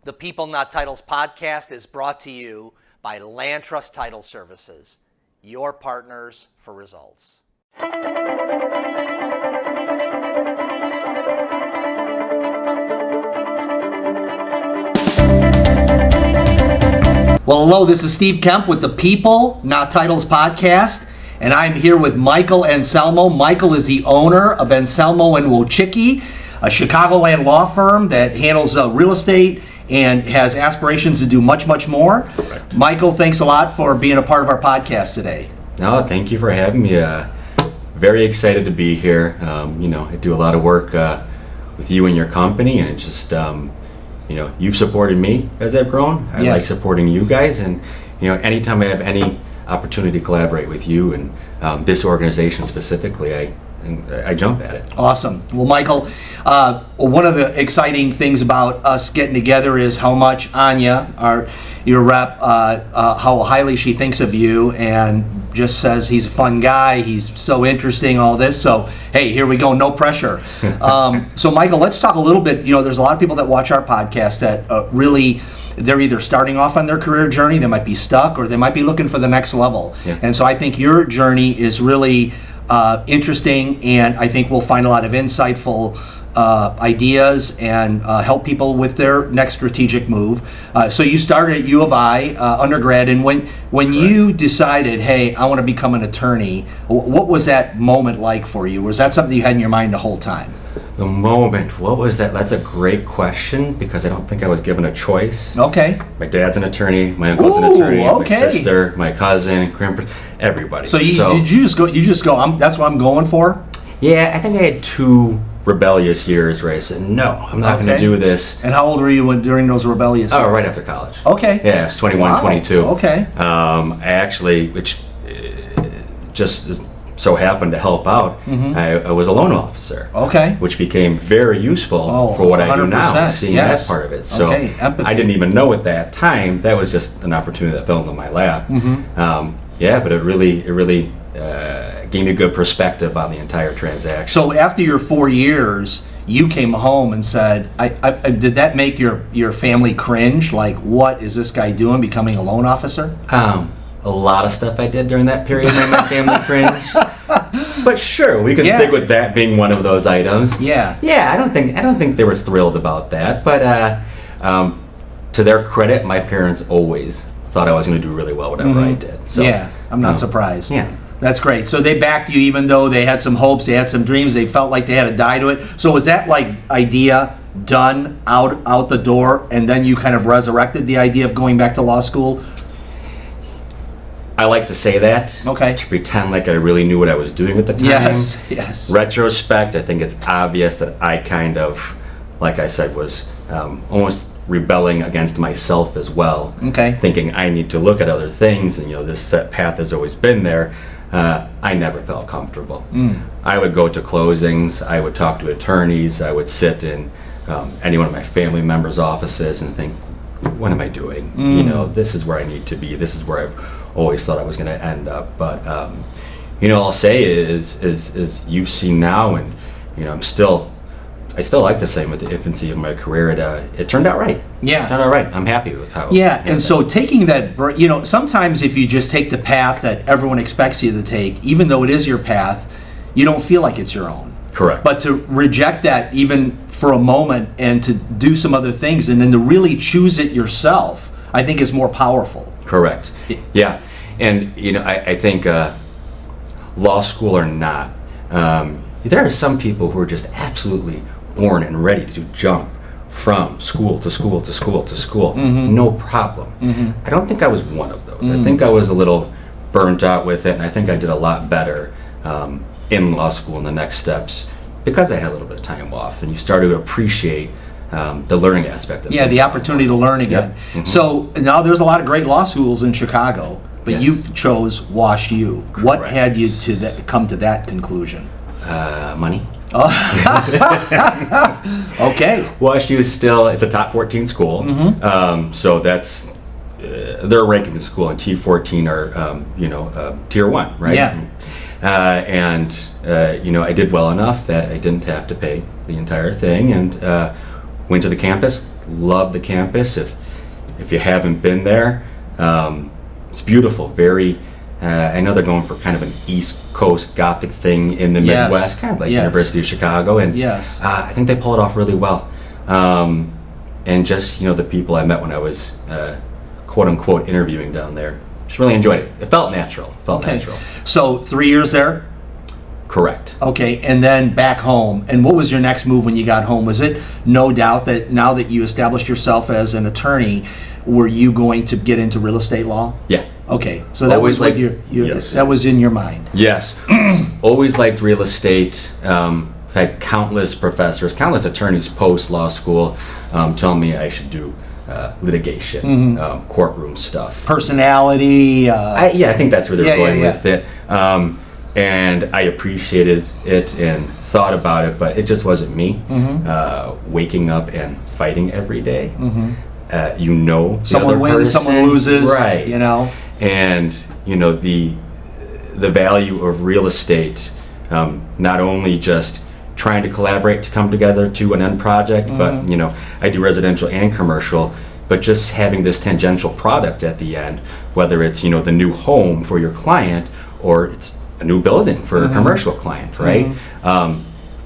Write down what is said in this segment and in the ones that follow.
The People Not Titles podcast is brought to you by Land Trust Title Services, your partners for results. Well, hello, this is Steve Kaempf with the People Not Titles podcast, and I'm here with Michael Anselmo. Michael is the owner of Anselmo and Wojcik, a Chicagoland law firm that handles real estate and has aspirations to do much, much more. Correct. Michael, thanks a lot for being a part of our podcast today. No, thank you for having me. Very excited to be here. I do a lot of work with you and your company, and it's just, you've supported me as I've grown. I like supporting you guys, and anytime I have any opportunity to collaborate with you and this organization specifically, I jump at it. Awesome. Well, Michael, one of the exciting things about us getting together is how much Anya, your rep, how highly she thinks of you and just says he's a fun guy, he's so interesting, all this. So, hey, here we go, no pressure. So, Michael, let's talk a little bit. There's a lot of people that watch our podcast that really, they're either starting off on their career journey, they might be stuck, or they might be looking for the next level. Yeah. And so I think your journey is really interesting, and I think we'll find a lot of insightful ideas and help people with their next strategic move. So you started at U of I undergrad, and when you decided, hey, I want to become an attorney, what was that moment like for you? Was that something you had in your mind the whole time? The moment, what was that? That's a great question, because I don't think I was given a choice. Okay. My dad's an attorney, my uncle's an attorney, my sister, my cousin, everybody. So did you just go, that's what I'm going for? Yeah, I think I had 2 rebellious years where I said, no, I'm not going to do this. And how old were you during those rebellious years? Oh, right after college. Okay. Yeah, I was 21, 22. Okay. I actually, which just so happened to help out, I was a loan officer. Okay. Which became very useful for what I do now, seeing that part of it. So I didn't even know at that time, that was just an opportunity that fell into my lap. But it really gave me a good perspective on the entire transaction. So after your 4 years, you came home and said, did that make your family cringe? Like, what is this guy doing, becoming a loan officer? A lot of stuff I did during that period made my family cringe. But sure, we can stick with that being one of those items. Yeah. Yeah, I don't think they were thrilled about that. But to their credit, my parents always thought I was going to do really well whatever I did. So, yeah, I'm not surprised. Yeah. That's great. So they backed you even though they had some hopes, they had some dreams, they felt like they had to die to it. So was that like idea done out the door, and then you kind of resurrected the idea of going back to law school? I like to say that. Okay. To pretend like I really knew what I was doing at the time. Yes. Retrospect, I think it's obvious that I kind of, like I said, was almost rebelling against myself as well. Okay. Thinking I need to look at other things, and this set path has always been there. I never felt comfortable. I would go to closings, I would talk to attorneys, I would sit in any one of my family members' offices and think, what am I doing? This is where I need to be. This is where I've always thought I was going to end up. But I'll say is you've seen now, and I still like to say with the infancy of my career, it turned out right. Yeah. It turned out right. I'm happy with how. Yeah, and so taking that, sometimes if you just take the path that everyone expects you to take, even though it is your path, you don't feel like it's your own. Correct. But to reject that even for a moment and to do some other things and then to really choose it yourself, I think is more powerful. Correct. Yeah. And, I think law school or not, there are some people who are just absolutely born and ready to jump from school to school to school to school. No problem. I don't think I was one of those. I think I was a little burnt out with it, and I think I did a lot better in law school in the next steps because I had a little bit of time off, and you started to appreciate the learning aspect of it. Yeah, the opportunity to learn again. Yep. So now there's a lot of great law schools in Chicago, but you chose WashU. Correct. What had you come to that conclusion? Money. Okay. WashU is still, it's a top 14 school. So that's, they're a ranking school, and T14 are, tier 1, right? Yeah. I did well enough that I didn't have to pay the entire thing, and went to the campus, love the campus. If you haven't been there, it's beautiful. Very. I know they're going for kind of an East Coast Gothic thing in the Yes. Midwest, kind of like Yes. University of Chicago, and Yes. I think they pull it off really well. And just the people I met when I was quote unquote interviewing down there, just really enjoyed it. It felt natural. Okay. So 3 years there? Correct. Okay, and then back home. And what was your next move when you got home? Was it no doubt that now that you established yourself as an attorney, were you going to get into real estate law? Yeah. Okay, so that Always was with liked- yes. that was in your mind. Yes. Always liked real estate. I've had countless professors, countless attorneys post law school telling me I should do litigation, courtroom stuff. Personality. I think that's where they're Yeah, going yeah, with it. And I appreciated it and thought about it, but it just wasn't me. Waking up and fighting every day. The someone other wins, person, someone loses. right? And the value of real estate, not only just trying to collaborate to come together to an end project, but I do residential and commercial, but just having this tangential product at the end, whether it's the new home for your client or it's a new building for a commercial client, right?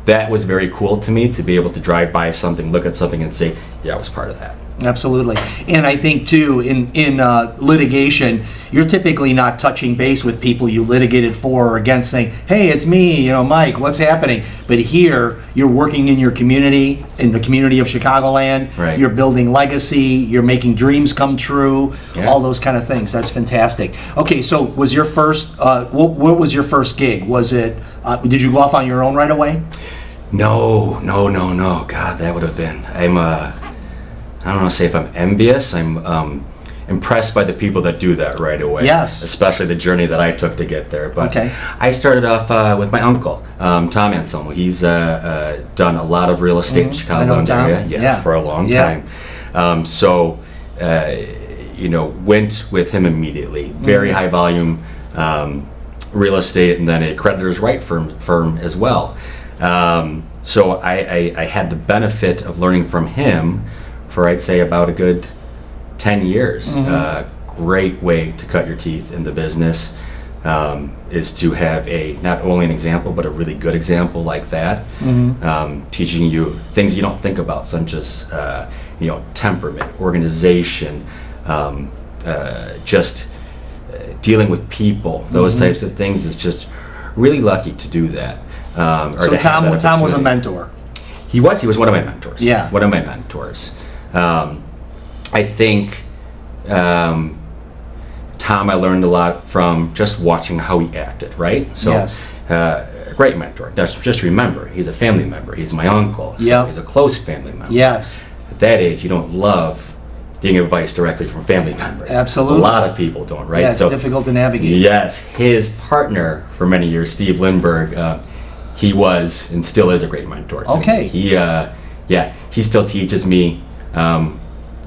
That was very cool to me, to be able to drive by something, look at something and say, yeah, I was part of that. Absolutely. And I think too, in litigation, you're typically not touching base with people you litigated for or against, saying, hey, it's me, Mike, what's happening? But here, you're working in your community, in the community of Chicagoland. Right. You're building legacy, you're making dreams come true, Yeah. all those kind of things. That's fantastic. Okay, so was your first, what was your first gig? Was it, did you go off on your own right away? No. God, that would have been. I don't want to say if I'm envious. I'm impressed by the people that do that right away. Yes. Especially the journey that I took to get there. But Okay. I started off with my uncle, Tom Anselmo. He's done a lot of real estate in I know Chicagoland Tom. area. Yeah. For a long Yeah. time. Went with him immediately. Very high volume real estate, and then a creditor's right firm as well. So I had the benefit of learning from him for, I'd say, about a good 10 years. Great way to cut your teeth in the business is to have not only an example, but a really good example like that, teaching you things you don't think about, such as temperament, organization, just dealing with people, those types of things. Is just really lucky to do that. So Tom was a mentor. He was one of my mentors. Yeah. One of my mentors. I think Tom, I learned a lot from just watching how he acted, right? So, Yes. A great mentor. Just remember, he's a family member. He's my uncle. So Yep. he's a close family member. Yes. At that age, you don't love getting advice directly from family members. Absolutely. A lot of people don't, right? Yeah, it's difficult to navigate. Yes. His partner for many years, Steve Lindbergh, he was and still is a great mentor to Okay. me. He still teaches me on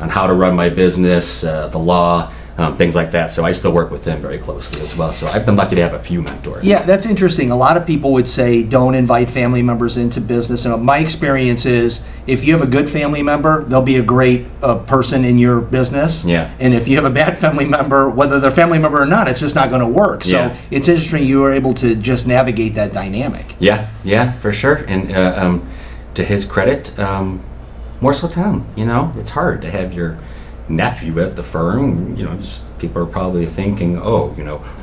how to run my business, the law, things like that. So I still work with him very closely as well. So I've been lucky to have a few mentors. Yeah, that's interesting. A lot of people would say don't invite family members into business. And my experience is if you have a good family member, they'll be a great person in your business. Yeah. And if you have a bad family member, whether they're a family member or not, it's just not going to work. So Yeah. it's interesting you were able to just navigate that dynamic. Yeah, for sure. And to his credit, more so Tom, it's hard to have your nephew at the firm. Just people are probably thinking,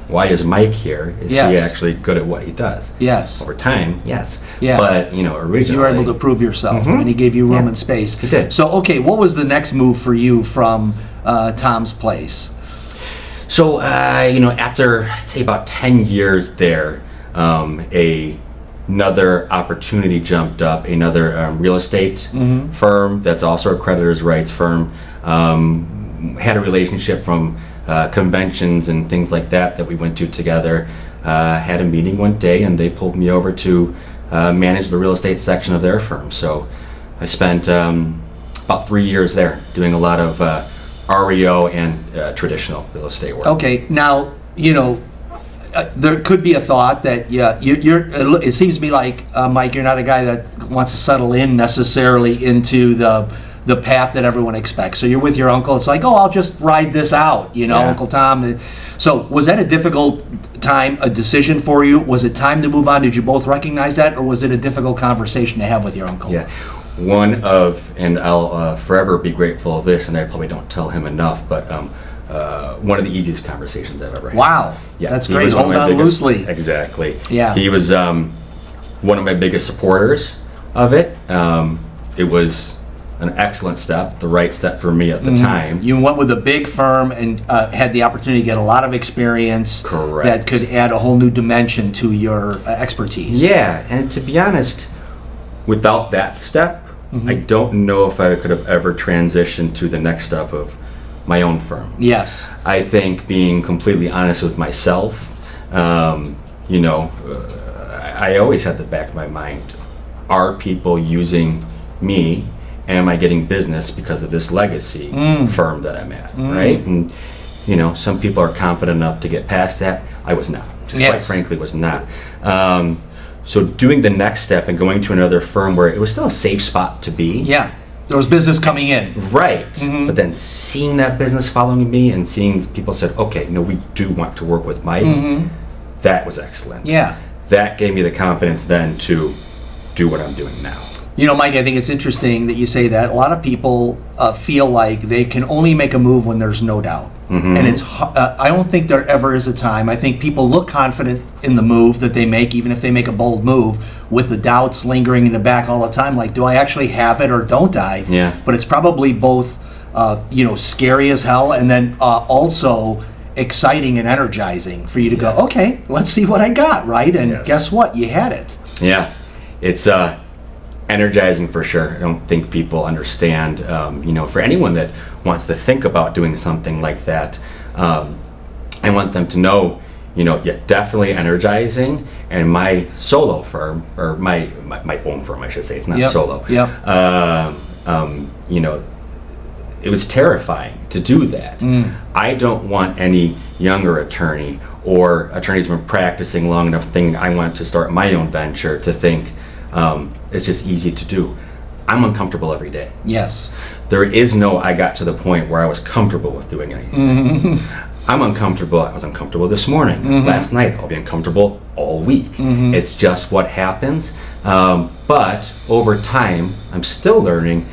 why is Mike here? Is Yes. he actually good at what he does? Yes. Over time, yes. Yeah. But, originally. You were able to prove yourself, and he gave you room Yeah. and space. He did. So, okay, what was the next move for you from Tom's place? So, after, I'd say about 10 years there, another opportunity jumped up, another real estate firm that's also a creditor's rights firm. Had a relationship from conventions and things like that we went to together. Had a meeting one day and they pulled me over to manage the real estate section of their firm. So I spent about 3 years there doing a lot of REO and traditional real estate work. Okay, now, there could be a thought that it seems to me like, Mike, you're not a guy that wants to settle in necessarily into the path that everyone expects. So you're with your uncle. It's like, oh, I'll just ride this out, Uncle Tom. So was that a difficult time, a decision for you? Was it time to move on? Did you both recognize that, or was it a difficult conversation to have with your uncle? Yeah. And I'll forever be grateful of this, and I probably don't tell him enough, but one of the easiest conversations I've ever had. Wow. Yeah, that's great. Hold on loosely. Exactly. Yeah. He was one of my biggest supporters of it. It was an excellent step, the right step for me at the time. You went with a big firm and had the opportunity to get a lot of experience. Correct. That could add a whole new dimension to your expertise. Yeah, and to be honest, without that step, I don't know if I could have ever transitioned to the next step of my own firm. Yes. I think being completely honest with myself, I always had the back of my mind, are people using me? Am I getting business because of this legacy firm that I'm at, right? And, some people are confident enough to get past that. I was not. Quite frankly, was not. So doing the next step and going to another firm where it was still a safe spot to be. Yeah. There was business coming in. Right. But then seeing that business following me and seeing people said, okay, we do want to work with Mike, that was excellent. Yeah. That gave me the confidence then to do what I'm doing now. Mike, I think it's interesting that you say that. A lot of people feel like they can only make a move when there's no doubt. And I don't think there ever is a time. I think people look confident in the move that they make, even if they make a bold move, with the doubts lingering in the back all the time. Like, do I actually have it or don't I? Yeah. But it's probably both, scary as hell, and then also exciting and energizing for you to go, okay, let's see what I got, right? And guess what? You had it. Yeah. It's energizing for sure. I don't think people understand, for anyone that wants to think about doing something like that, I want them to know, definitely energizing. And my solo firm, or my own firm, I should say, it's not solo. It was terrifying to do that. I don't want any younger attorney or attorneys who've been practicing long enough thinking I want to start my own venture to think it's just easy to do. I'm uncomfortable every day. Yes. There is no I got to the point where I was comfortable with doing anything. I'm uncomfortable. I was uncomfortable this morning. Last night, I'll be uncomfortable all week. It's just what happens. But over time, I'm still learning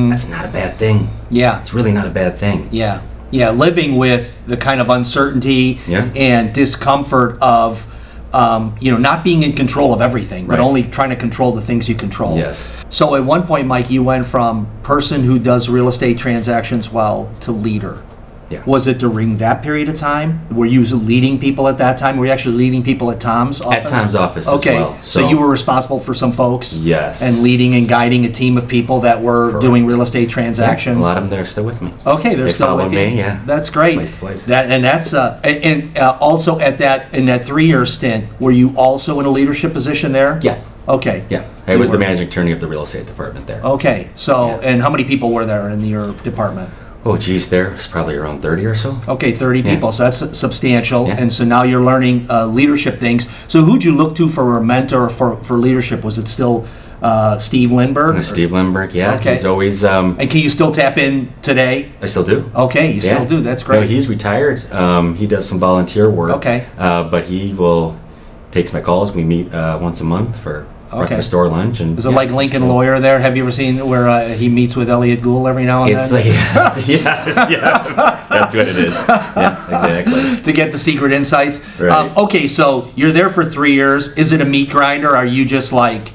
that's not a bad thing. Yeah. It's really not a bad thing. Yeah. Yeah, living with the kind of uncertainty and discomfort of not being in control of everything, but only trying to control the things you control. Yes. So at one point, Mike, you went from person who does real estate transactions well to leader. Yeah. Was it during that period of time? Were you leading people at that time? Were you actually leading people at Tom's office? At Tom's office as well. Okay, so you were responsible for some folks? Yes. And leading and guiding a team of people that were doing real estate transactions? Yeah, a lot of them that are still with me. Okay, they're still with you. Me, yeah. That's great. Place to place. That's also in that 3-year stint, were you also in a leadership position there? Yeah. Okay. Yeah. I was the managing attorney of the real estate department there. Okay. So, and how many people were there in your department? Oh, geez, there was probably around 30 or so. Okay, 30 people, so that's substantial. Yeah. And so now you're learning leadership things. So who'd you look to for a mentor for leadership? Was it still Steve Lindbergh? Steve Lindbergh, yeah. Okay. He's always... and can you still tap in today? I still do. Okay, you still do. That's great. No, he's retired. He does some volunteer work. Okay. But he takes my calls. We meet once a month for breakfast or lunch. And is it like Lincoln Lawyer there? Have you ever seen where he meets with Elliot Gould every now and then? Yes, that's what it is. Yeah, exactly. To get the secret insights. Right. Okay, so you're there for 3 years. Is it a meat grinder? Are you just like,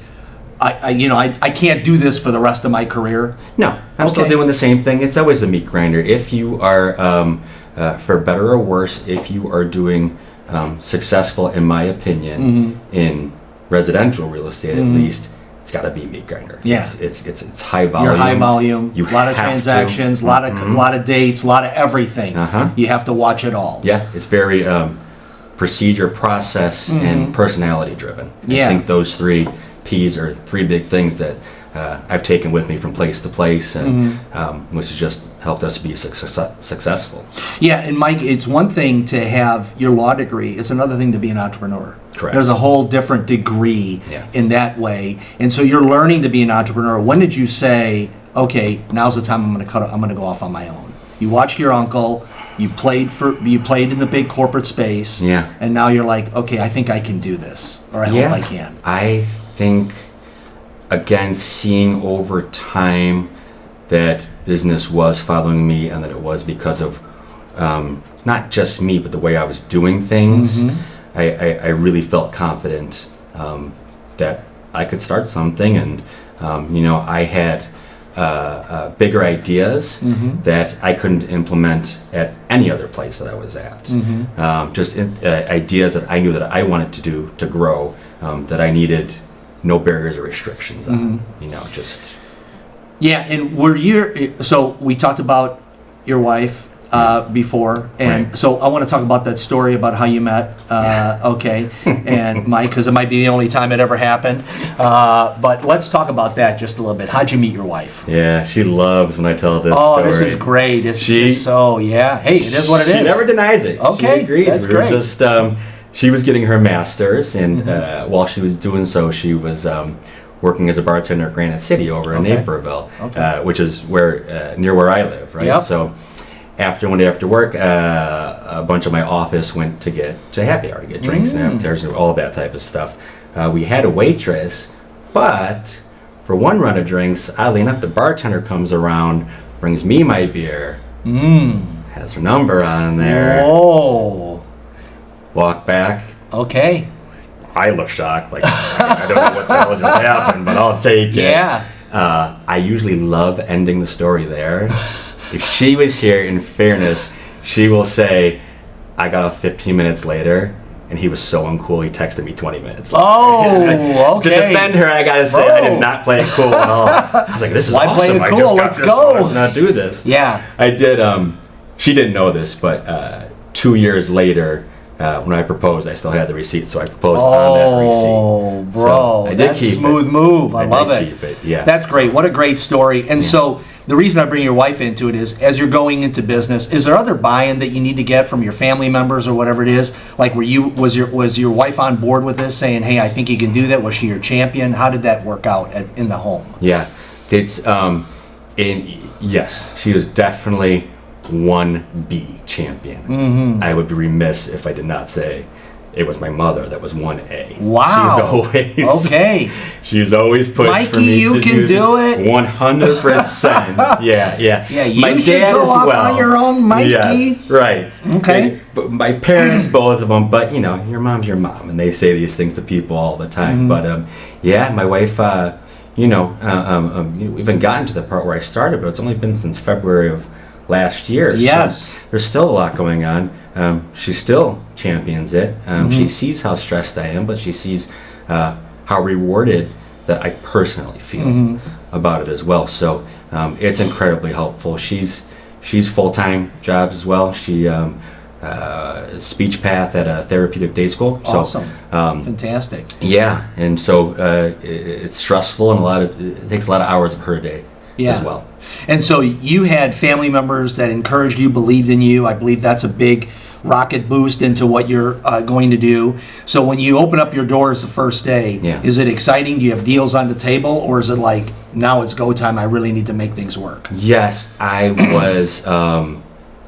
I can't do this for the rest of my career? No, I'm still doing the same thing. It's always the meat grinder. If you are, for better or worse, if you are doing successful, in my opinion, in residential real estate at least, it's got to be meat grinder. Yeah. It's high volume. You're high volume. A lot of transactions, a lot of dates, a lot of everything. You have to watch it all. Yeah, it's very procedure, process, and personality driven. Yeah. I think those 3 P's are 3 big things that I've taken with me from place to place, and which has just helped us be successful. Yeah, and Mike, it's one thing to have your law degree. It's another thing to be an entrepreneur. Correct. There's a whole different degree in that way. And so you're learning to be an entrepreneur. When did you say, okay, now's the time I'm going to go off on my own. You watched your uncle, you played in the big corporate space, Yeah. and now you're like, okay, I think I can do this, or I hope I can. I think, again, seeing over time that business was following me, and that it was because of not just me, but the way I was doing things. I really felt confident that I could start something, and I had bigger ideas that I couldn't implement at any other place that I was at. Just ideas that I knew that I wanted to do to grow, that I needed no barriers or restrictions on. Just. Yeah, and so we talked about your wife before, and Right. so I want to talk about that story about how you met, okay, and Mike, because it might be the only time it ever happened, but let's talk about that just a little bit. How'd you meet your wife? Yeah, she loves when I tell this Oh, story. this is great. It's just so, hey, it is what it is. She never denies it. Okay, she agrees. that's We were great. just, she was getting her master's, and while she was doing so, she was working as a bartender at Granite City over in Naperville, which is near where I live, right? Yep. So one day after work, a bunch of my office went to happy hour to get drinks and appetizers and all that type of stuff. We had a waitress, but for one run of drinks, oddly enough, the bartender comes around, brings me my beer, has her number on there. Whoa. Walk back. Okay. I look shocked, like I don't know what the hell just happened, but I'll take it. Yeah. I usually love ending the story there. If she was here, in fairness, she will say, I got off 15 minutes later, and he was so uncool, he texted me 20 minutes later. Oh, okay. To defend her, I gotta say, I did not play it cool at all. I was like, this is Why awesome. play it I cool? just got Let's this go. far. Let's not do this. Yeah. I did, she didn't know this, but 2 years later, when I proposed, I still had the receipt, so I proposed on that receipt. Oh, bro, So I did that's a keep smooth it. move. I love did it. keep it, yeah. That's great. What a great story. And so the reason I bring your wife into it is, as you're going into business, is there other buy-in that you need to get from your family members or whatever it is? Like, was your wife on board with this, saying, "Hey, I think you can do that"? Was she your champion? How did that work out in the home? Yeah, it's yes, she was definitely 1B champion. I would be remiss if I did not say it was my mother that was 1A. Wow. She's always pushed Mikey, for me you to can do it. 100%. Yeah. Yeah, you My should dad go as off well. on your own, Mikey. Yes, right. Okay. But my parents, both of them, but your mom's your mom, and they say these things to people all the time. But my wife, we've even gotten to the part where I started, but it's only been since February of last year. Yes. So there's still a lot going on. She still champions it. She sees how stressed I am, but she sees how rewarded that I personally feel about it as well. So it's incredibly helpful. She's full-time job as well. She speech path at a therapeutic day school. Awesome. So, fantastic. yeah, and so it's stressful, and it takes a lot of hours of her day as well. And so you had family members that encouraged you, believed in you. I believe that's a big rocket boost into what you're going to do. So when you open up your doors the first day, is it exciting? Do you have deals on the table, or is it like, now it's go time, I really need to make things work? Yes, I was.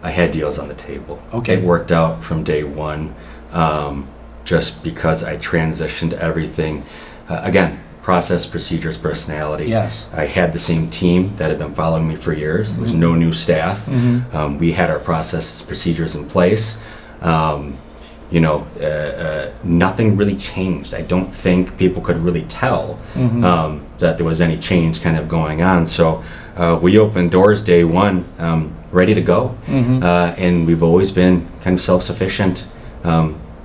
I had deals on the table. Okay. It worked out from day one, just because I transitioned everything. Again, process, procedures, personality. Yes. I had the same team that had been following me for years. There was no new staff. We had our processes, procedures in place. Nothing really changed. I don't think people could really tell that there was any change kind of going on. So we opened doors day one, ready to go. And we've always been kind of self-sufficient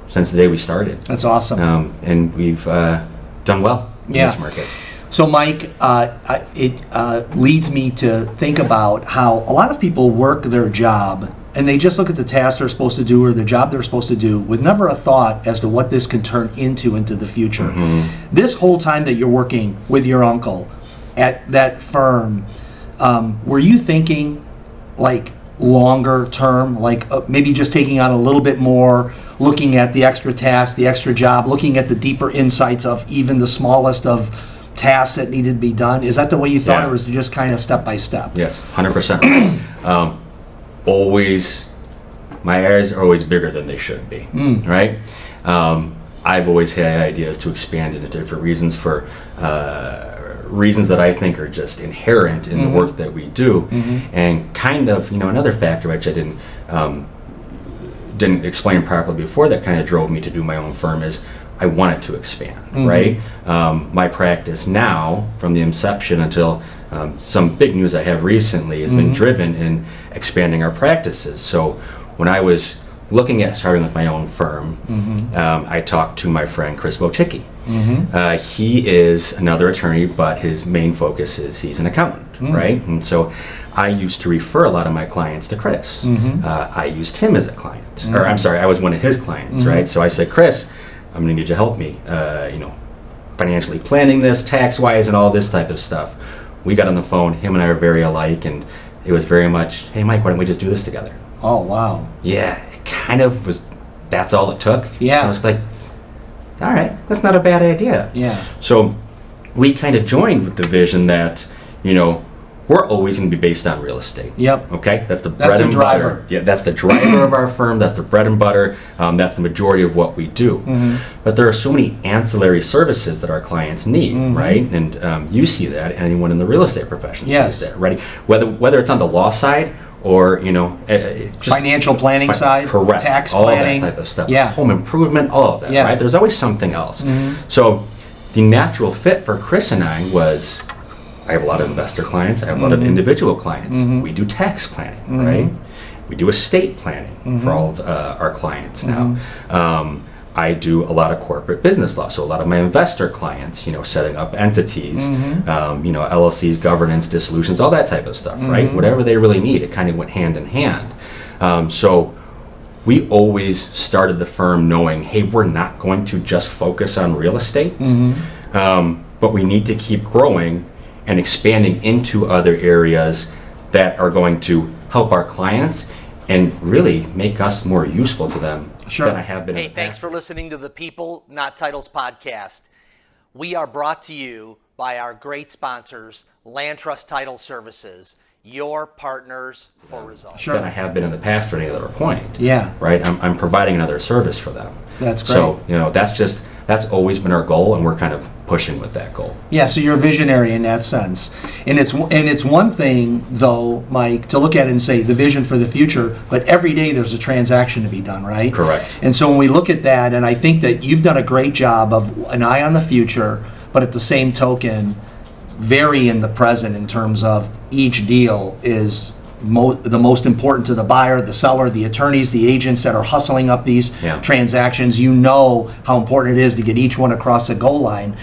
since the day we started. That's awesome. And we've done well in this market. So, Mike, it leads me to think about how a lot of people work their job and they just look at the task they're supposed to do or the job they're supposed to do with never a thought as to what this can turn into the future. This whole time that you're working with your uncle at that firm, were you thinking like longer term, like maybe just taking on a little bit more, looking at the extra task, the extra job, looking at the deeper insights of even the smallest of tasks that needed to be done? Is that the way you thought, Yeah. or was it just kind of step by step? Yes, 100% right. Always, my eyes are always bigger than they should be, right? I've always had ideas to expand into different reasons for reasons that I think are just inherent in the work that we do, and kind of, another factor which I didn't explain properly before that kind of drove me to do my own firm is I wanted to expand, right? My practice now, from the inception until some big news I have recently, has been driven in expanding our practices. So when I was looking at starting with my own firm, I talked to my friend Chris Boucek. He is another attorney, but his main focus is he's an accountant, right? And so I used to refer a lot of my clients to Chris. I used him as a client, or I'm sorry, I was one of his clients, right? So I said, Chris, I'm going to need you to help me, financially planning this, tax-wise, and all this type of stuff. We got on the phone. Him and I are very alike, and it was very much, hey, Mike, why don't we just do this together? Oh, wow. Yeah, it kind of was, that's all it took. Yeah. I was like, all right, that's not a bad idea. Yeah. So we kind of joined with the vision that, we're always going to be based on real estate. Yep. Okay? That's the That's bread the and driver. butter. Yeah, that's the driver of our firm. That's the bread and butter. That's the majority of what we do. But there are so many ancillary services that our clients need, right? And you see that. Anyone in the real estate profession sees that, right? Whether it's on the law side or, just Financial planning side, correct, tax all planning. that type of stuff. Yeah. Home improvement, all of that, Yeah. right? There's always something else. So the natural fit for Chris and I was, I have a lot of investor clients. I have a lot of individual clients. We do tax planning, right? We do estate planning for all of our clients now. I do a lot of corporate business law. So a lot of my investor clients, setting up entities, LLCs, governance, dissolutions, all that type of stuff, right? Whatever they really need, it kind of went hand in hand. So we always started the firm knowing, hey, we're not going to just focus on real estate, but we need to keep growing and expanding into other areas that are going to help our clients and really make us more useful to them than I have been. Hey, thanks for listening to the People, Not Titles podcast. We are brought to you by our great sponsors, Land Trust Title Services, your partners for results. Than I have been in the past or any other point. Yeah. Right? I'm providing another service for them. That's great. So, that's always been our goal, and we're kind of pushing with that goal. Yeah, so you're a visionary in that sense. And it's one thing, though, Mike, to look at it and say the vision for the future, but every day there's a transaction to be done, right? Correct. And so when we look at that, and I think that you've done a great job of an eye on the future, but at the same token, very in the present in terms of each deal is the most important to the buyer, the seller, the attorneys, the agents that are hustling up these transactions. You know how important it is to get each one across the goal line.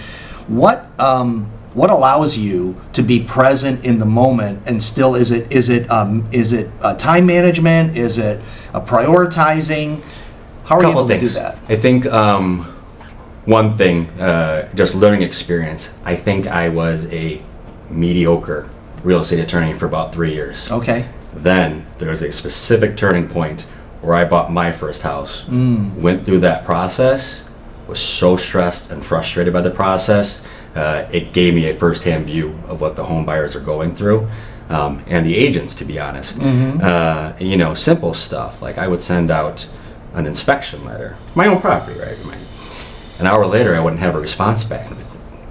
What allows you to be present in the moment and still is it time management? Is it prioritizing? How are you able to do that? I think one thing, just learning experience. I think I was a mediocre real estate attorney for about 3 years. Okay. Then there was a specific turning point where I bought my first house. Went through that process, was so stressed and frustrated by the process. It gave me a first-hand view of what the home buyers are going through, and the agents, to be honest. Simple stuff like I would send out an inspection letter, my own property, right? An hour later, I wouldn't have a response back.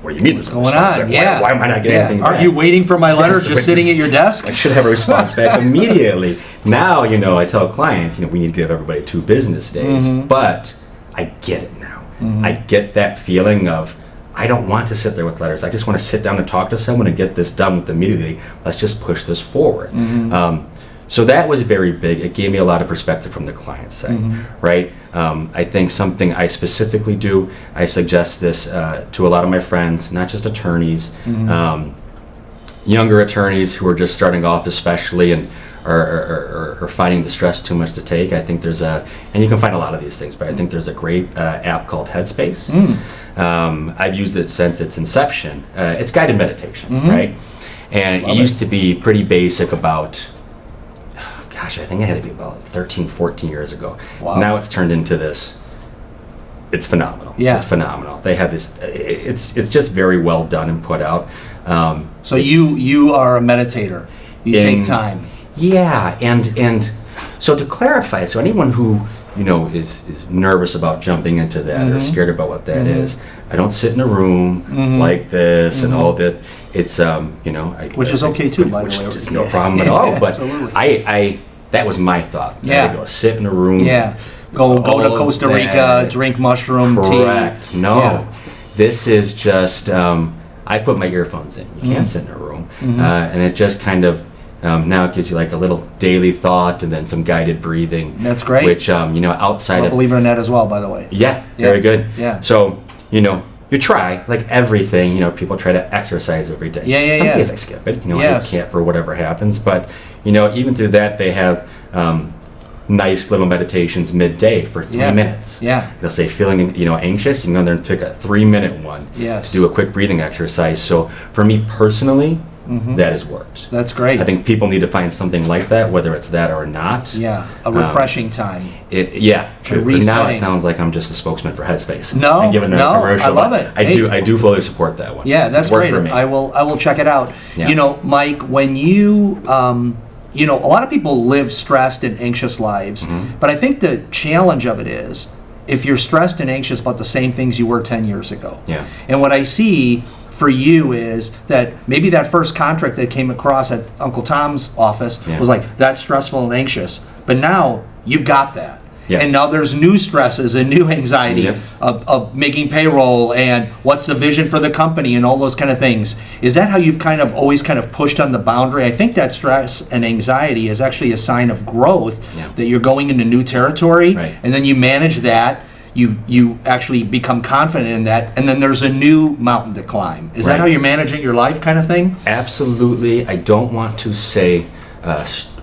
What do you mean? What's going on? Yeah. Why am I not getting anything back? Aren't you waiting for my letter just sitting at your desk? I should have a response back immediately. Now, I tell clients, we need to give everybody 2 business days. But I get it now. I get that feeling of, I don't want to sit there with letters. I just want to sit down and talk to someone and get this done with immediately. Let's just push this forward. So that was very big. It gave me a lot of perspective from the client side, right? I think something I specifically do, I suggest this to a lot of my friends, not just attorneys, younger attorneys who are just starting off especially and are finding the stress too much to take. I think there's and you can find a lot of these things, but I think there's a great app called Headspace. I've used it since its inception. It's guided meditation, right? And it used to be pretty basic about, I think it had to be about 13, 14 years ago. Wow. Now it's turned into this it's phenomenal. Yeah. It's phenomenal. They have this, it's just very well done and put out. So you are a meditator. You take time. Yeah, and so to clarify, so anyone who is nervous about jumping into that or scared about what that is, I don't sit in a room like this and all that. It's which is okay too, by the way. It's no problem at all. But Absolutely. I that was my thought. Yeah. Go sit in a room. Yeah. Go to Costa Rica, drink mushroom tea. Correct. No, this is just. I put my earphones in. You can't sit in a room, and it just kind of. Now it gives you like a little daily thought and then some guided breathing. That's great. Which, outside I'm a of... believer in that as well, by the way. Yeah, very good. Yeah. So, you try, like everything, people try to exercise every day. Some days I skip it, I can't for whatever happens. But, even through that, they have nice little meditations midday for 3 minutes. Yeah. They'll say feeling, anxious, you can go there and pick a 3-minute one. Yes. Do a quick breathing exercise. So for me personally, that has worked. That's great. I think people need to find something like that, whether it's that or not. Yeah, a refreshing time. True. But now it sounds like I'm just a spokesman for Headspace. No, I'm giving them a commercial. I love it. I do fully support that one. Yeah, that's Worked great. for me. I will check it out. Yeah. Mike, when you a lot of people live stressed and anxious lives, but I think the challenge of it is if you're stressed and anxious about the same things you were 10 years ago. Yeah. And what I see for you is that maybe that first contract that came across at Uncle Tom's office was like, that's stressful and anxious. But now you've got that. Yeah. And now there's new stresses and new anxiety of making payroll and what's the vision for the company and all those kind of things. Is that how you've kind of always kind of pushed on the boundary? I think that stress and anxiety is actually a sign of growth, that you're going into new territory, and then you manage that. You actually become confident in that, and then there's a new mountain to climb. Is that how you're managing your life kind of thing? Absolutely. I don't want to say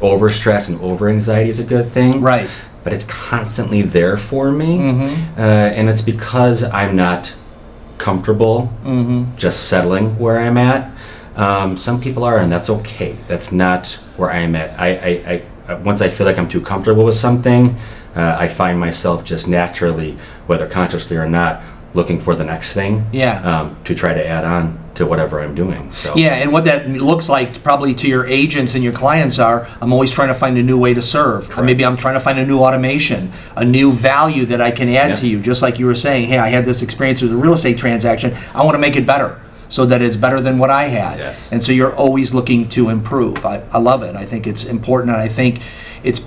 over-stress and over-anxiety is a good thing. Right. But it's constantly there for me. And it's because I'm not comfortable just settling where I'm at. Some people are, and that's okay. That's not where I am at. I once I feel like I'm too comfortable with something, I find myself just naturally, whether consciously or not, looking for the next thing to try to add on to whatever I'm doing. So and what that looks like probably to your agents and your clients are, I'm always trying to find a new way to serve. Or maybe I'm trying to find a new automation, a new value that I can add to you. Just like you were saying, hey, I had this experience with a real estate transaction. I want to make it better so that it's better than what I had. Yes. And so you're always looking to improve. I love it. I think it's important, and I think it's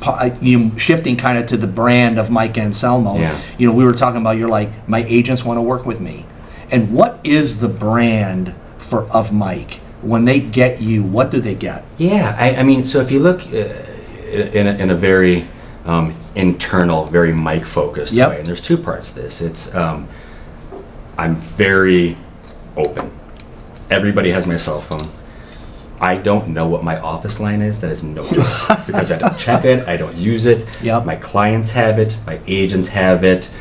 shifting kind of to the brand of Mike Anselmo. We were talking about, you're like, my agents want to work with me. And what is the brand of Mike? When they get you, what do they get? Yeah, I mean, so if you look in a very internal, very Mike-focused way, and there's two parts to this. It's I'm very open. Everybody has my cell phone. I don't know what my office line is. That is no joke because I don't check it. I don't use it. My clients have it. My agents have it,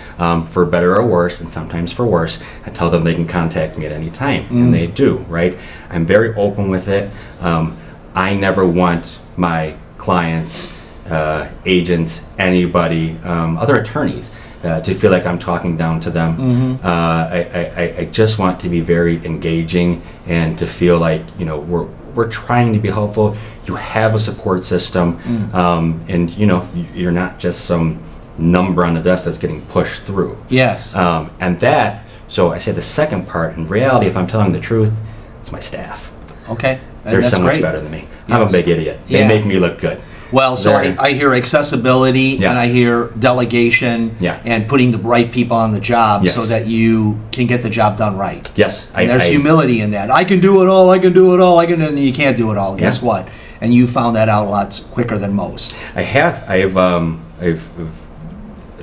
for better or worse, and sometimes for worse. I tell them they can contact me at any time, and they do, right? I'm very open with it. I never want my clients, agents, anybody, other attorneys, to feel like I'm talking down to them. I just want to be very engaging and to feel like, we're trying to be helpful. You have a support system, and you're not just some number on the desk that's getting pushed through. Yes. And that, so I say the second part, in reality, if I'm telling the truth, it's my staff. Okay. They're so much better than me. I'm a big idiot. They make me look good. Well, so I hear accessibility, and I hear delegation, and putting the right people on the job so that you can get the job done right. Yes. And there's humility in that. I can do it all, and you can't do it all. Guess what? And you found that out a lot quicker than most. I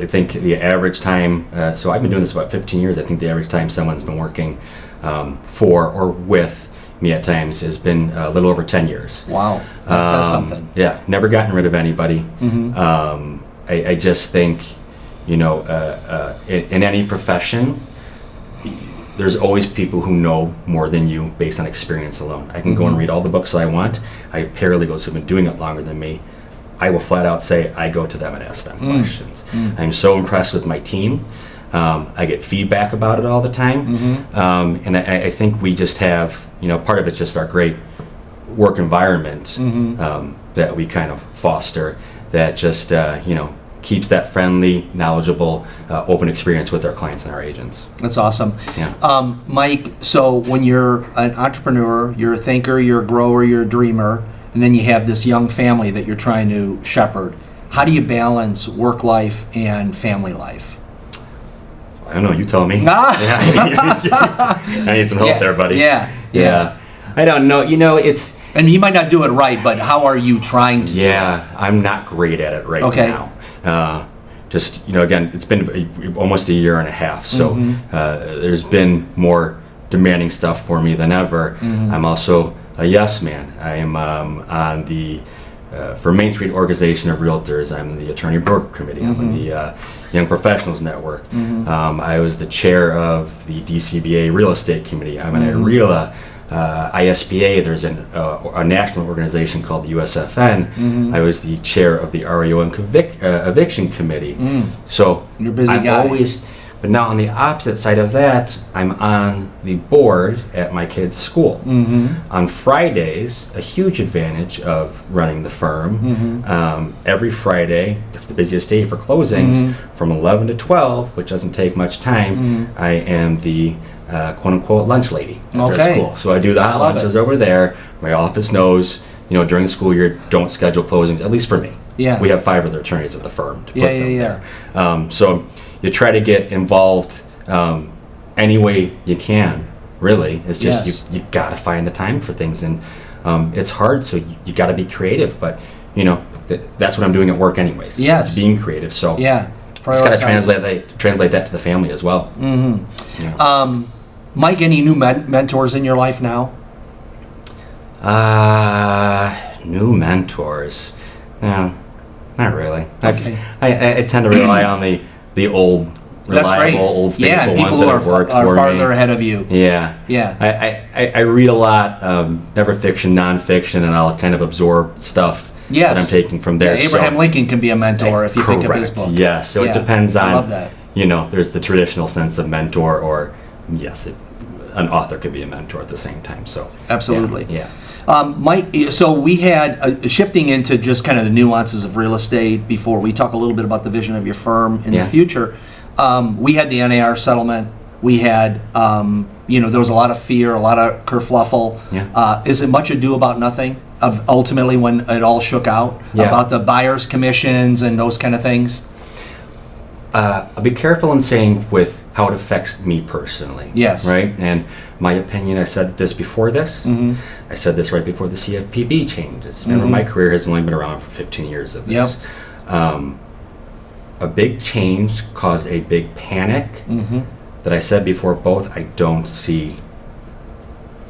think the average time, so I've been doing this about 15 years, I think the average time someone's been working for or with me at times has been a little over 10 years. Wow, that says something. Yeah, never gotten rid of anybody. I just think, in any profession, there's always people who know more than you based on experience alone. I can go and read all the books that I want. I have paralegals who've been doing it longer than me. I will flat out say I go to them and ask them questions. I'm so impressed with my team. I get feedback about it all the time. And I think we just have, part of it's just our great work environment that we kind of foster that just, keeps that friendly, knowledgeable, open experience with our clients and our agents. That's awesome. Yeah. Mike, so when you're an entrepreneur, you're a thinker, you're a grower, you're a dreamer, and then you have this young family that you're trying to shepherd. How do you balance work life and family life? I don't know, you tell me. I need some help there, buddy. Yeah. I don't know, it's... And you might not do it right, but how are you trying to do it? I'm not great at it right now. Again, it's been almost a year and a half, so there's been more demanding stuff for me than ever. I'm also a yes man. I am on the for Main Street Organization of Realtors. I'm in the Attorney Broker Committee. I'm in the Young Professionals Network. I was the chair of the DCBA Real Estate Committee. I'm in IRELA. ISPA, there's a national organization called the USFN. I was the chair of the REO and Eviction Committee. So you're a busy I'm guy. But now on the opposite side of that, I'm on the board at my kid's school. On Fridays, a huge advantage of running the firm, every Friday, it's the busiest day for closings, from 11 to 12, which doesn't take much time. I am the quote-unquote lunch lady at their school. So I do the hot lunches over there. My office knows, during the school year, don't schedule closings, at least for me. Yeah. We have 5 other attorneys at the firm to put them Yeah. there. So you try to get involved any way you can, really. It's just you got to find the time for things. And it's hard, so you got to be creative. But, that's what I'm doing at work anyways. Yes. It's being creative. So Yeah. just got to translate that to the family as well. Mike, any new mentors in your life now? New mentors? No, not really. Okay. I tend to rely on the old, reliable, old faithful ones that have worked for me. People who are farther ahead of you. Yeah. I read a lot, never fiction, nonfiction, and I'll kind of absorb stuff that I'm taking from there. Abraham Lincoln can be a mentor if you think of his book. Yes, so it depends on, I love that. There's the traditional sense of mentor, or an author could be a mentor at the same time. So absolutely. Yeah. Mike, so we had, shifting into just kind of the nuances of real estate before we talk a little bit about the vision of your firm in the future, we had the NAR settlement. We had, there was a lot of fear, a lot of kerfluffle. Yeah. Is it much ado about nothing, of ultimately when it all shook out, about the buyer's commissions and those kind of things? I'll be careful in saying with how it affects me personally. Yes. Right? And my opinion, I said this before this. I said this right before the CFPB changes. Remember, my career has only been around for 15 years of this. A big change caused a big panic that I said before both. I don't see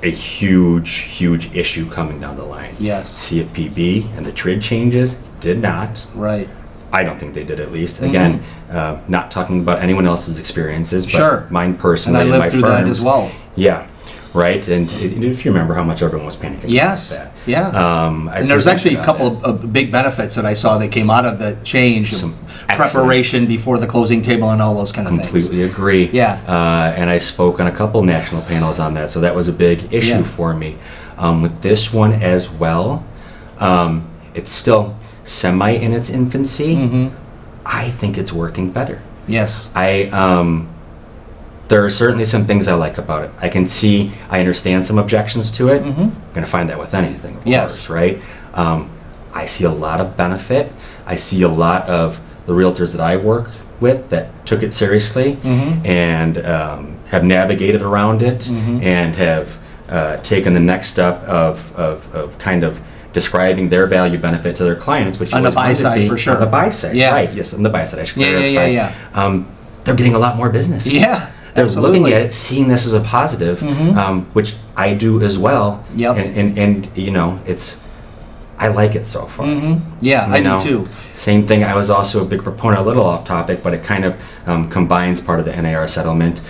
a huge issue coming down the line. Yes. CFPB and the TRID changes did not. Right. I don't think they did, at least. Again, not talking about anyone else's experiences, but mine personally and I lived through that as well. Yeah, right. And if you remember how much everyone was panicking about that. Yeah. And there's actually a couple of big benefits that I saw that came out of the change, some preparation before the closing table and all those kind of things. Completely agree. Yeah. And I spoke on a couple national panels on that, so that was a big issue for me. With this one as well, it's still semi in its infancy. I think it's working better. Yes. There are certainly some things I like about it. I understand some objections to it. I'm going to find that with anything, of course, right? I see a lot of benefit. I see a lot of the realtors that I work with that took it seriously and have navigated around it and have taken the next step of kind of describing their value benefit to their clients, which on the buy side for sure. On the buy side, right? Yes, on the buy side. I should clarify. They're getting a lot more business. Yeah, they're looking at it, seeing this as a positive, which I do as well. Yep. And I like it so far. Yeah, I do too. Same thing. I was also a big proponent, a little off topic, but it kind of combines part of the NAR settlement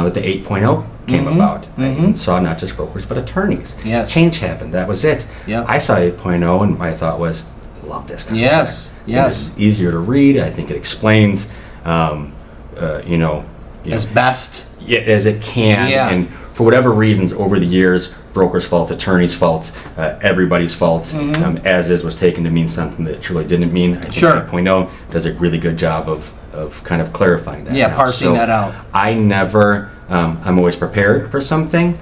with the 8.0 came about. I even saw not just brokers, but attorneys. Yes. Change happened. That was it. Yep. I saw 8.0 and my thought was, love this contract. Yes. It's easier to read. I think it explains, as best as it can. Yeah. And for whatever reasons, over the years, brokers' faults, attorneys' faults, everybody's faults, as is was taken to mean something that it truly didn't mean. I think Sure. 8.0 does a really good job of kind of clarifying that. Yeah, now. parsing that out. I never, I'm always prepared for something,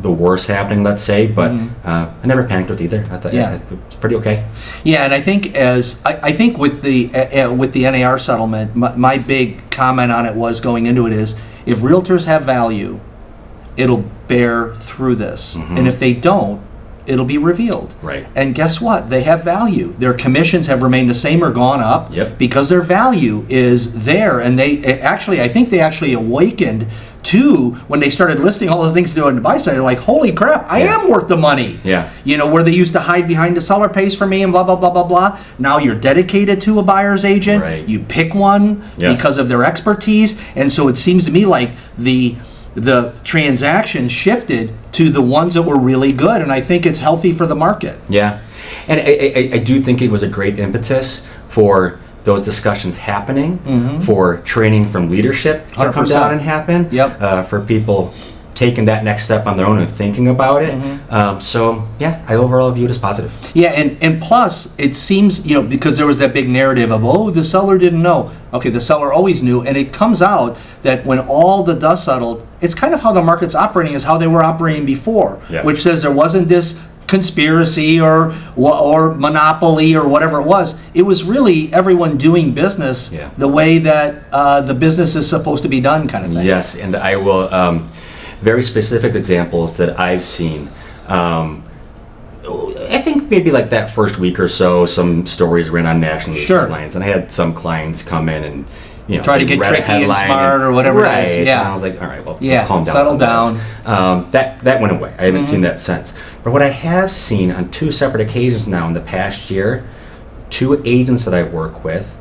the worst happening, let's say, but I never panicked with either. I thought it's pretty okay. Yeah, and I think I think with the NAR settlement, my big comment on it was going into it is, if realtors have value, it'll bear through this, and if they don't, it'll be revealed. Right. And guess what? They have value. Their commissions have remained the same or gone up because their value is there. And I think they actually awakened to when they started listing all the things to do on the buy side. They're like, holy crap, I am worth the money. Yeah. Where they used to hide behind the seller pays for me and blah, blah, blah, blah, blah. Now you're dedicated to a buyer's agent. Right. You pick one because of their expertise. And so it seems to me like the transaction shifted to the ones that were really good, and I think it's healthy for the market. Yeah, and I do think it was a great impetus for those discussions happening, for training from leadership to 100%. come down and happen, for people taking that next step on their own and thinking about it. So yeah, I overall view it as positive. Yeah, and plus it seems, because there was that big narrative of, the seller didn't know. Okay, the seller always knew, and it comes out that when all the dust settled, it's kind of how the market's operating is how they were operating before, which says there wasn't this conspiracy or monopoly or whatever it was. It was really everyone doing business the way that the business is supposed to be done, kind of thing. Yes, and I will, very specific examples that I've seen. I think maybe like that first week or so, some stories ran on national news headlines, and I had some clients come in and try to get tricky and smart or whatever it is. Yeah, and I was like, all right, well, let's calm down. Settle down. That went away. I haven't seen that since. But what I have seen on 2 separate occasions now in the past year, 2 agents that I work with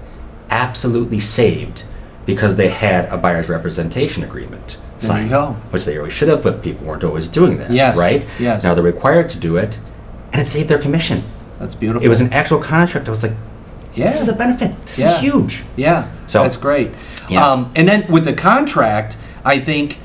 absolutely saved because they had a buyer's representation agreement signed, there you go. which they always should have, but people weren't always doing that. Yes. Right? Yes. Now they're required to do it, and it saved their commission. That's beautiful. It was an actual contract. I was like, this is a benefit. This is huge. Yeah, so that's great. Yeah. And then with the contract, I think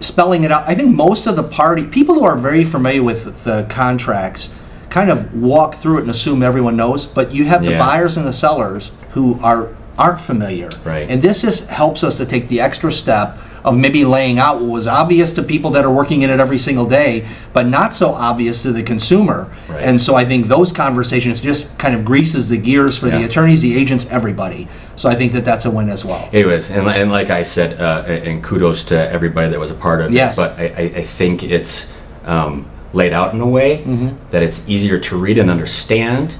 spelling it out, I think most of the people who are very familiar with the contracts kind of walk through it and assume everyone knows, but you have the buyers and the sellers who aren't familiar. Right. And this just helps us to take the extra step of maybe laying out what was obvious to people that are working in it every single day, but not so obvious to the consumer. Right. And so I think those conversations just kind of greases the gears for the attorneys, the agents, everybody. So I think that that's a win as well. It was, and like I said, and kudos to everybody that was a part of it. But I think it's laid out in a way that it's easier to read and understand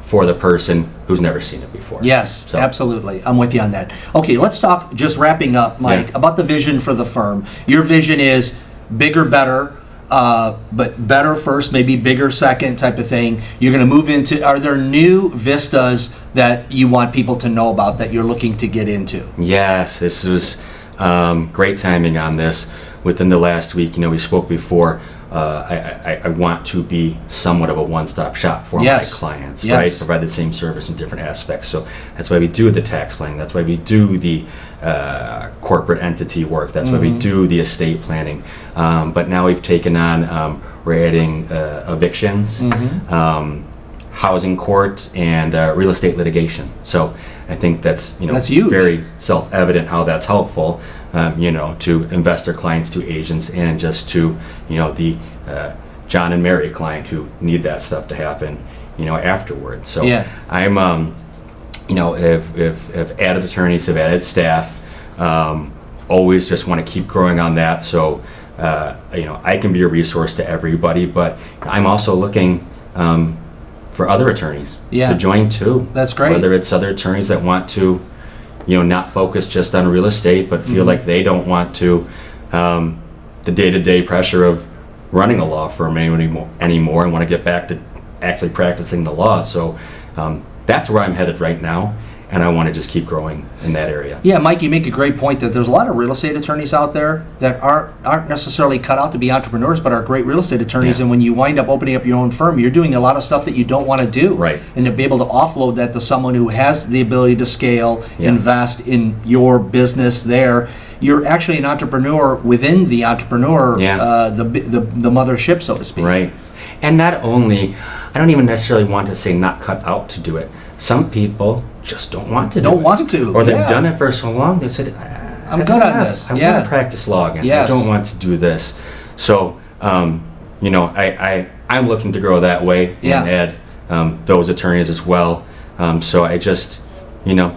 for the person who's never seen it before. Yes, absolutely. I'm with you on that. Okay, let's talk, just wrapping up, Mike, about the vision for the firm. Your vision is bigger, better, but better first, maybe bigger second type of thing. You're going to move into, are there new vistas that you want people to know about that you're looking to get into? Yes, this was great timing on this. Within the last week, we spoke before, I want to be somewhat of a one-stop shop for my clients, right? Provide the same service in different aspects. So that's why we do the tax planning. That's why we do the corporate entity work. That's why we do the estate planning. But now we've taken on, we're adding evictions, housing court, and real estate litigation. So I think that's that's huge. Very self-evident how that's helpful. To investor clients, to agents, and just to the John and Mary client who need that stuff to happen afterwards. So I'm have added attorneys, have added staff. Always just want to keep growing on that. So I can be a resource to everybody, but I'm also looking for other attorneys to join too. That's great. Whether it's other attorneys that want to not focus just on real estate, but feel like they don't want to the day-to-day pressure of running a law firm anymore and want to get back to actually practicing the law. So that's where I'm headed right now. and I want to just keep growing in that area. Yeah, Mike, you make a great point that there's a lot of real estate attorneys out there that aren't necessarily cut out to be entrepreneurs, but are great real estate attorneys. Yeah. And when you wind up opening up your own firm, you're doing a lot of stuff that you don't want to do. Right. And to be able to offload that to someone who has the ability to scale, Yeah. invest in your business there, you're actually an entrepreneur within the entrepreneur, Yeah. the mothership, so to speak. Right. And not only, I don't even necessarily want to say not cut out to do it. Some people just don't want to do it. Don't want to. Or they've yeah. done it for so long, they said, I'm I've good had on enough. this. I Yeah. want to practice law again. Yes. I don't want to do this. So, you know, I'm looking to grow that way Yeah. and add those attorneys as well. So I just, you know,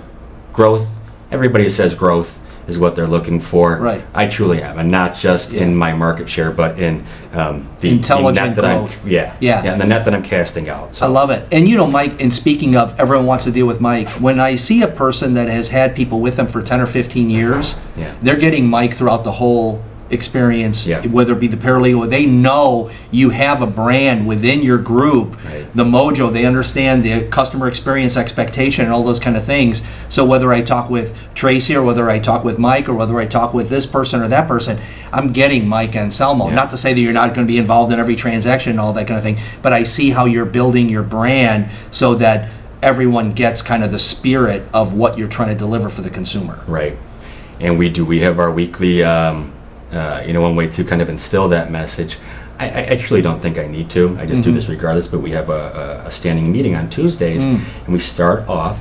growth, everybody says growth is what they're looking for. Right. I truly am, and not just in my market share, but in the Intelligent net that growth. yeah, and the net that I'm casting out. So. I love it. And you know, Mike, and speaking of everyone wants to deal with Mike, when I see a person that has had people with them for 10 or 15 years, Yeah. they're getting Mike throughout the whole experience, Yeah. whether it be the paralegal, they know you have a brand within your group, Right. the mojo, they understand the customer experience expectation and all those kind of things. So whether I talk with Tracy or whether I talk with Mike or whether I talk with this person or that person, I'm getting Mike Anselmo. Yeah. Not to say that you're not going to be involved in every transaction and all that kind of thing, but I see how you're building your brand so that everyone gets kind of the spirit of what you're trying to deliver for the consumer. Right. And we have our weekly, you know, one way to kind of instill that message. I truly don't think I need to. I just do this regardless, but we have a standing meeting on Tuesdays, and we start off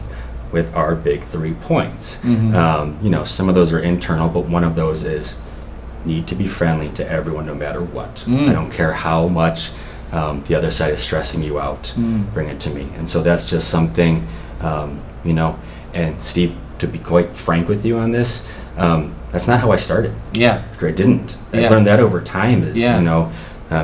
with our big 3 points. You know, some of those are internal, but one of those is need to be friendly to everyone no matter what. I don't care how much the other side is stressing you out, bring it to me. And so that's just something, you know, and Steve, to be quite frank with you on this, that's not how I started. Yeah. I didn't. I Yeah. learned that over time is, Yeah.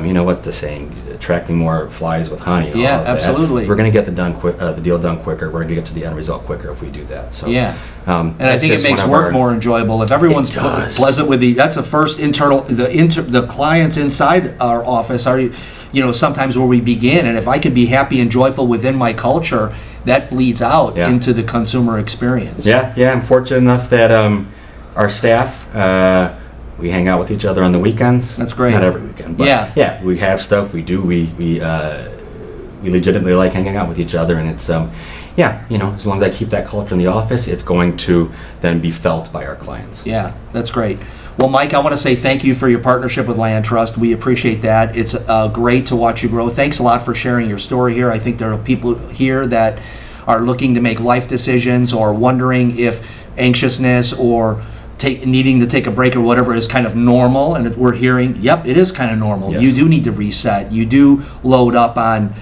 you know what's the saying? Attracting more flies with honey. And Yeah, all of that. absolutely. We're going to get the deal done quicker. We're going to get to the end result quicker if we do that. So Yeah. And I that's think it just makes one of work our- more enjoyable if everyone's It does. pleasant with that's the first the clients inside our office are, you know, sometimes where we begin. And if I can be happy and joyful within my culture, that bleeds out Yeah. into the consumer experience. Yeah. I'm fortunate enough that our staff, we hang out with each other on the weekends. That's great. Not every weekend, but Yeah. we have stuff. We do. We legitimately like hanging out with each other, and it's you know, as long as I keep that culture in the office, it's going to then be felt by our clients. Yeah, that's great. Well, Mike, I want to say thank you for your partnership with Land Trust. We appreciate that. It's great to watch you grow. Thanks a lot for sharing your story here. I think there are people here that are looking to make life decisions or wondering if anxiousness or needing to take a break or whatever is kind of normal. And we're hearing, yep, it is kind of normal. Yes. You do need to reset. You do load up on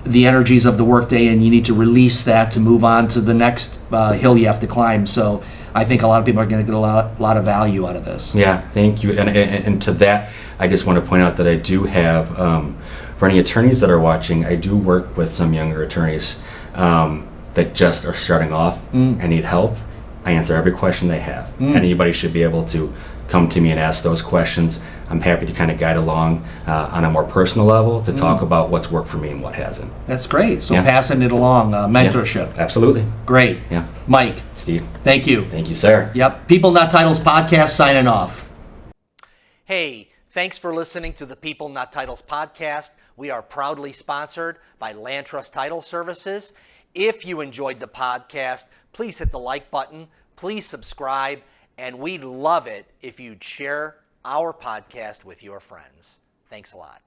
the energies of the workday, and you need to release that to move on to the next hill you have to climb. So I think a lot of people are going to get a lot of value out of this. Yeah, thank you. And to that, I just want to point out that I do have, for any attorneys that are watching, I do work with some younger attorneys that just are starting off and need help. I answer every question they have. Anybody should be able to come to me and ask those questions. I'm happy to kind of guide along on a more personal level to talk about what's worked for me and what hasn't. That's great. So Yeah. passing it along, mentorship. Yeah, absolutely. Great. Yeah. Mike, Steve, thank you. thank you, sir. Yep. People Not Titles podcast signing off. Hey, thanks for listening to the People Not Titles podcast. We are proudly sponsored by Land Trust Title Services. If you enjoyed the podcast, please hit the like button, please subscribe, and we'd love it if you'd share our podcast with your friends. Thanks a lot.